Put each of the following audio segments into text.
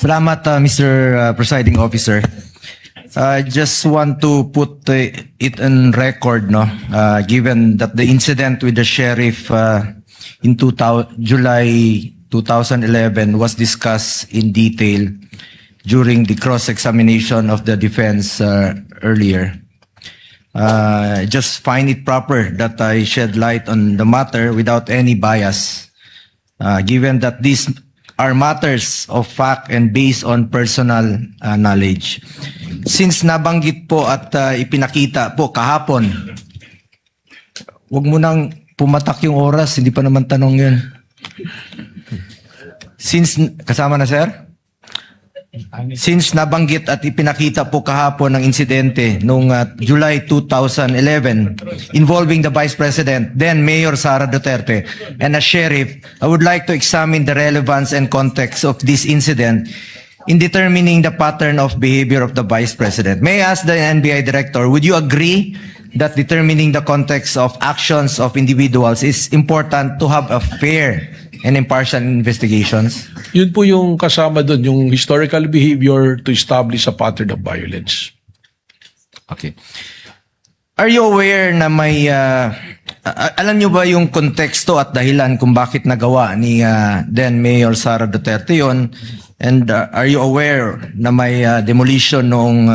Salamat, Mr. Presiding Officer. I just want to put it in record, no, given that the incident with the sheriff in July 2011 was discussed in detail during the cross-examination of the defense earlier. Just find it proper that I shed light on the matter without any bias, given that these are matters of fact and based on personal knowledge. Since nabanggit po at ipinakita po kahapon, wag mo nang pumatak yung oras, hindi pa naman tanong yun. Kasama na, sir? Since nabanggit at ipinakita po kahapon ng insidente noong July 2011 involving the Vice President, then Mayor Sara Duterte, and a sheriff, I would like to examine the relevance and context of this incident in determining the pattern of behavior of the Vice President. May I ask the NBI Director, would you agree that determining the context of actions of individuals is important to have a fair and impartial investigations? Yun po yung kasama doon, yung historical behavior to establish a pattern of violence. Okay. Are you aware na may, alam nyo ba yung konteksto at dahilan kung bakit nagawa ni then Mayor Sara Duterte yun? And are you aware na may demolition noong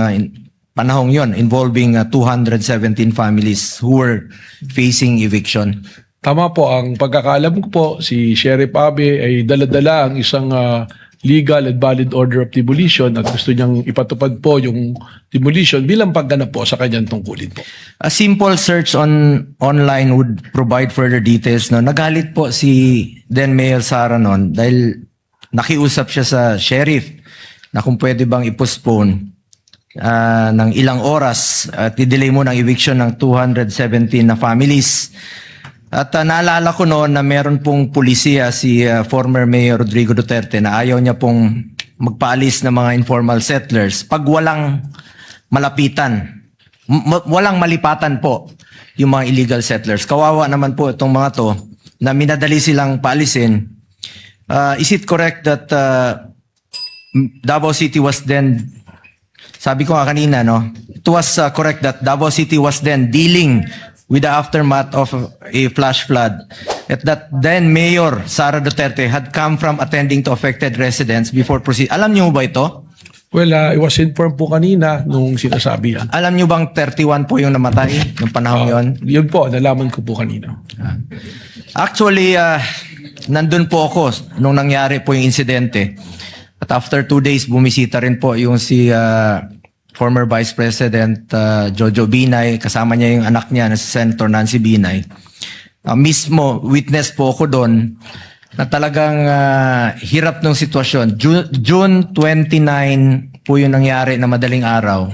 panahong yon involving 217 families who were facing eviction? Tama po, ang pagkakaalam ko po, si Sheriff Abe ay dala-dala ang isang legal and valid order of demolition at gusto niyang ipatupad po yung demolition bilang pagganap po sa kanyang tungkulin po. A simple search online would provide further details. No? Nagalit po si then Mayor Sara noon dahil nakiusap siya sa sheriff na kung pwede bang i-postpone ng ilang oras at i-delay mo ng eviction ng 217 na families. At naalala ko noon na meron pong pulisiya si former Mayor Rodrigo Duterte na ayaw niya pong magpaalis ng mga informal settlers pag walang malapitan, walang malipatan po yung mga illegal settlers. Kawawa naman po itong mga to na minadali silang paalisin. Is it correct that Davao City was then, sabi ko nga kanina, no? It was correct that Davao City was then dealing with the aftermath of a flash flood. At that then Mayor Sara Duterte had come from attending to affected residents before proceed. Alam niyo ba ito? Well, I was informed po kanina nung sinasabi yan. Alam niyo bang 31 po yung namatay nung panahon yon? Yun po, nalaman ko po kanina. Actually, nandun po ako nung nangyari po yung insidente. At after 2 days, bumisita rin po yung si former Vice President Jojo Binay, kasama niya yung anak niya na si Senator Nancy Binay. Mismo, witness po ako doon na talagang hirap ng sitwasyon. June 29 po yung nangyari na madaling araw,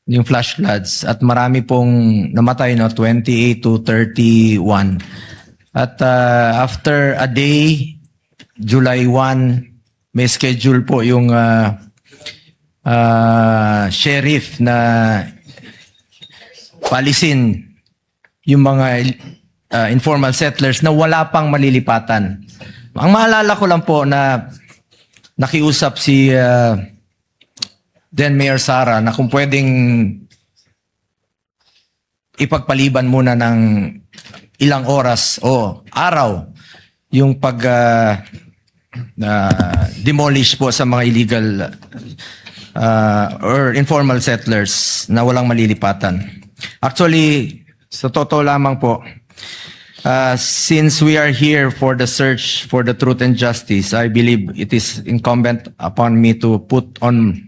yung flash floods, at marami pong namatay, no, 28 to 31. At after a day, July 1, may schedule po yung sheriff na palisin yung mga informal settlers na wala pang malilipatan. Ang maalala ko lang po na nakiusap si then Mayor Sara na kung pwedeng ipagpaliban muna ng ilang oras o araw yung pag demolish po sa mga illegal or informal settlers na walang malilipatan. Actually, sa totoo lamang po, since we are here for the search for the truth and justice, I believe it is incumbent upon me to put on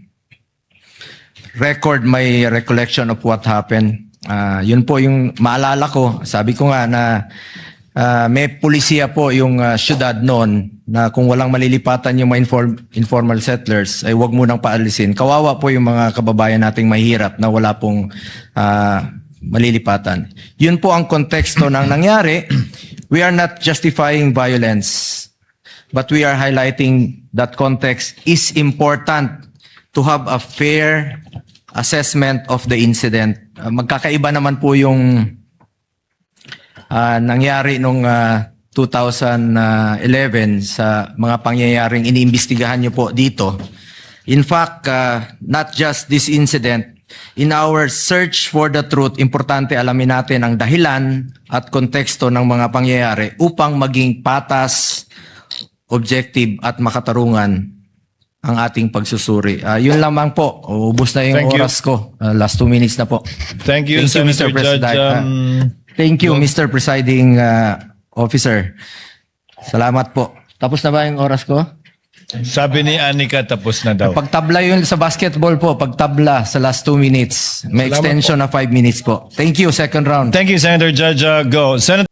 record my recollection of what happened. Yun po yung maalala ko. Sabi ko nga na may pulisiya po yung syudad noon na kung walang malilipatan yung mga informal settlers ay wag munang paalisin. Kawawa po yung mga kababayan nating mahirap na wala pong malilipatan. Yun po ang konteksto ng nangyari. We are not justifying violence, but we are highlighting that context is important to have a fair assessment of the incident. Magkakaiba naman po yung nangyari nung 2011 sa mga pangyayaring iniimbestigahan nyo po dito In fact, not just this incident, in our search for the truth, importante alamin natin ang dahilan at konteksto ng mga pangyayari upang maging patas, objective at makatarungan ang ating pagsusuri. Yun lamang po. Ubus na yung Thank you. oras ko. Last 2 minutes na po. Thank you, Thank you, Mr. Senator Judge. President. Thank you, Mr. Presiding Officer. Salamat po. Tapos na ba yung oras ko? Sabi ni Anika, tapos na daw. Pagtabla yun sa basketball po, pagtabla sa last 2 minutes. May Salamat extension na 5 minutes po. Thank you, second round. Thank you, Senator Judge. Go. Senator